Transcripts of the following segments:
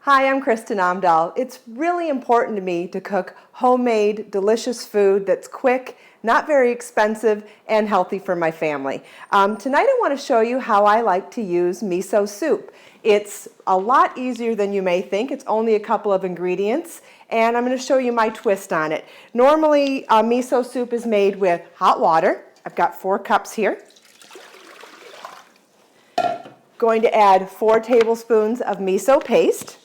Hi, I'm Kristen Amdahl. It's really important to me to cook homemade, delicious food that's quick, not very expensive, and healthy for my family. Tonight I want to show you how I like to use miso soup. It's a lot easier than you may think. It's only a couple of ingredients, and I'm going to show you my twist on it. Normally, miso soup is made with hot water. I've got 4 cups here. Going to add 4 tablespoons of miso paste.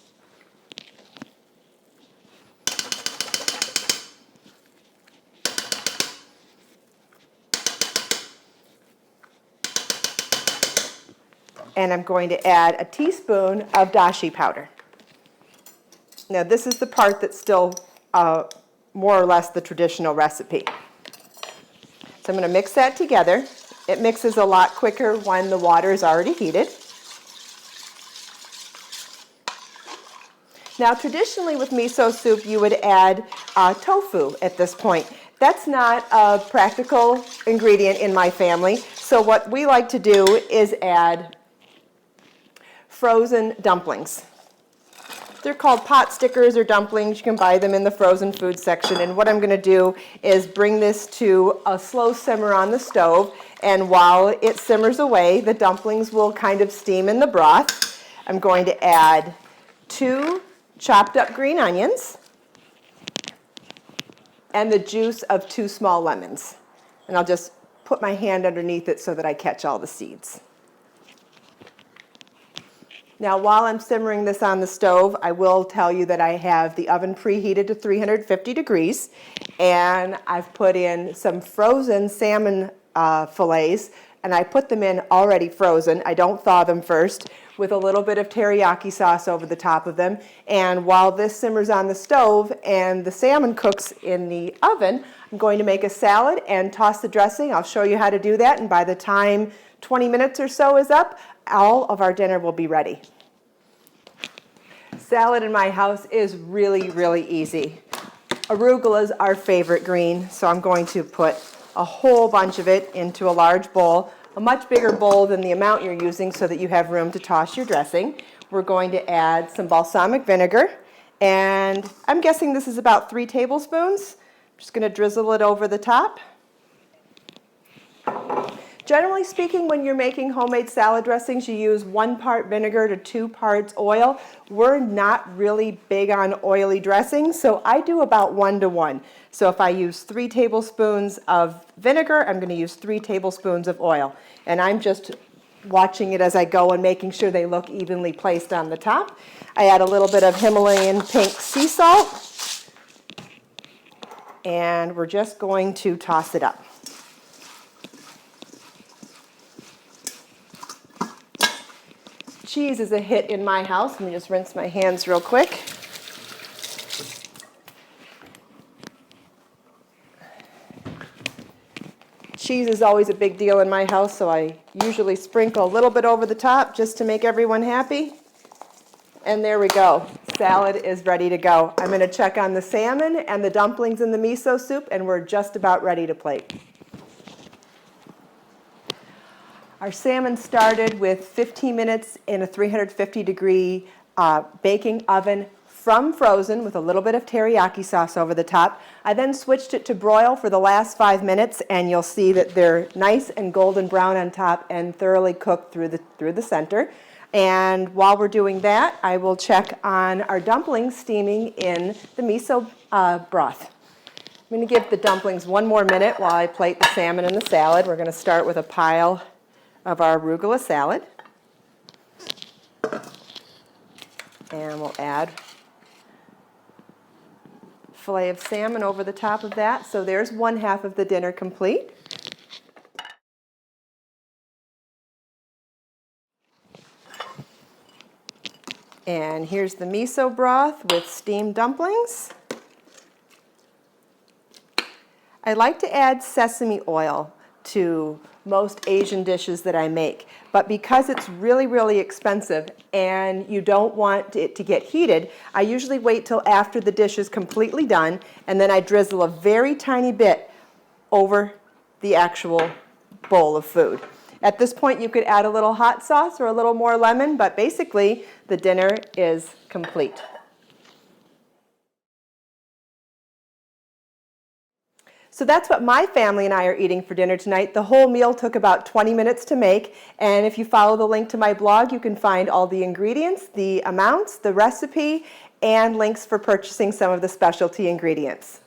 And I'm going to add a teaspoon of dashi powder. Now this is the part that's still more or less the traditional recipe. So I'm going to mix that together. It mixes a lot quicker when the water is already heated. Now traditionally with miso soup you would add tofu at this point. That's not a practical ingredient in my family, so what we like to do is add frozen dumplings. They're called pot stickers or dumplings. You can buy them in the frozen food section. And what I'm going to do is bring this to a slow simmer on the stove. And while it simmers away, the dumplings will kind of steam in the broth. I'm going to add 2 chopped up green onions and the juice of 2 small lemons. And I'll just put my hand underneath it so that I catch all the seeds. Now while I'm simmering this on the stove, I will tell you that I have the oven preheated to 350 degrees, and I've put in some frozen salmon fillets, and I put them in already frozen. I don't thaw them first, with a little bit of teriyaki sauce over the top of them. And while this simmers on the stove and the salmon cooks in the oven, I'm going to make a salad and toss the dressing. I'll show you how to do that, and by the time 20 minutes or so is up, all of our dinner will be ready. Salad in my house is really, really easy. Arugula is our favorite green, so I'm going to put a whole bunch of it into a large bowl, a much bigger bowl than the amount you're using so that you have room to toss your dressing. We're going to add some balsamic vinegar, and I'm guessing this is about 3 tablespoons. I'm just going to drizzle it over the top. Generally speaking, when you're making homemade salad dressings, you use 1 part vinegar to 2 parts oil. We're not really big on oily dressings, so I do about 1 to 1. So if I use 3 tablespoons of vinegar, I'm going to use 3 tablespoons of oil. And I'm just watching it as I go and making sure they look evenly placed on the top. I add a little bit of Himalayan pink sea salt, and we're just going to toss it up. Cheese is a hit in my house. Let me just rinse my hands real quick. Cheese is always a big deal in my house, so I usually sprinkle a little bit over the top just to make everyone happy. And there we go. Salad is ready to go. I'm going to check on the salmon and the dumplings in the miso soup, and we're just about ready to plate. Our salmon started with 15 minutes in a 350-degree baking oven from frozen with a little bit of teriyaki sauce over the top. I then switched it to broil for the last 5 minutes, and you'll see that they're nice and golden brown on top and thoroughly cooked through the center. And while we're doing that, I will check on our dumplings steaming in the miso broth. I'm going to give the dumplings 1 more minute while I plate the salmon and the salad. We're going to start with a pile of our arugula salad, and we'll add a fillet of salmon over the top of that. So there's 1/2 of the dinner complete. And here's the miso broth with steamed dumplings. I like to add sesame oil to most Asian dishes that I make, but because it's really, really expensive and you don't want it to get heated, I usually wait till after the dish is completely done, and then I drizzle a very tiny bit over the actual bowl of food. At this point, you could add a little hot sauce or a little more lemon, but basically, the dinner is complete. So that's what my family and I are eating for dinner tonight. The whole meal took about 20 minutes to make, and if you follow the link to my blog, you can find all the ingredients, the amounts, the recipe, and links for purchasing some of the specialty ingredients.